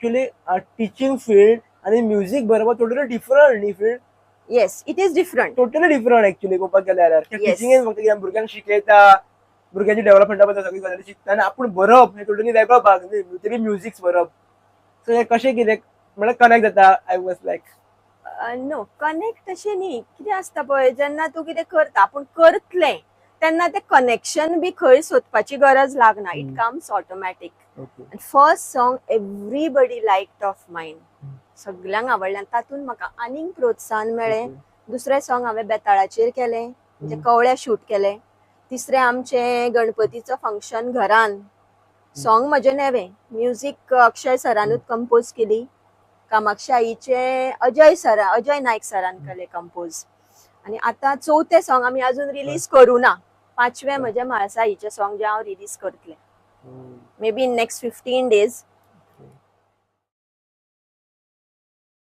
Actually teaching field आणि music बरोबर totally different न्ही field. Yes, it is different. Totally different actually पळोवपाक गेल्यार. Yes. टिचिंगेन फक्त कितें भुरग्यांक शिकयता, भुरग्यांची डेव्हलपमेंटा बद्दल सगळी गजाली शिकता आनी आपूण बरोवप हे टोटली वेगळो भाग न्ही, तरी म्युझिक बरोवप. सो हे कशें कितें म्हळ्यार कनेक्ट जाता. I was like no, connect तशें न्ही. कितें आसता पळय, जेन्ना तूं कितें करता, आपूण करतलें तेन्ना तें कनेक्शन बी खंय सोदपाची गरज लागना. It comes automatic. Okay. First song everybody liked of mine, सगळ्यांक आवडलें. तातूंत म्हाका आनीक प्रोत्साहन मेळ्ळें. दुसरें सॉंग हांवें बेताळाचेर केलें, म्हणजे कवळ्या शूट केलें. तिसरें आमचें गणपतीचो फंक्शन घरान. सॉंग म्हजें नेवें, म्युझिक अक्षय सरानूच कंपोज केली. कामाक्षी आईचे अजय नायक सरान केले कंपोज. आणि आता चौथें सॉंग आमी अजून रिलीज करू ना. 5वें म्हजें म्हाळसा आईचें सॉंग जें हांव रिलीज करतलें. May be in next 15 days.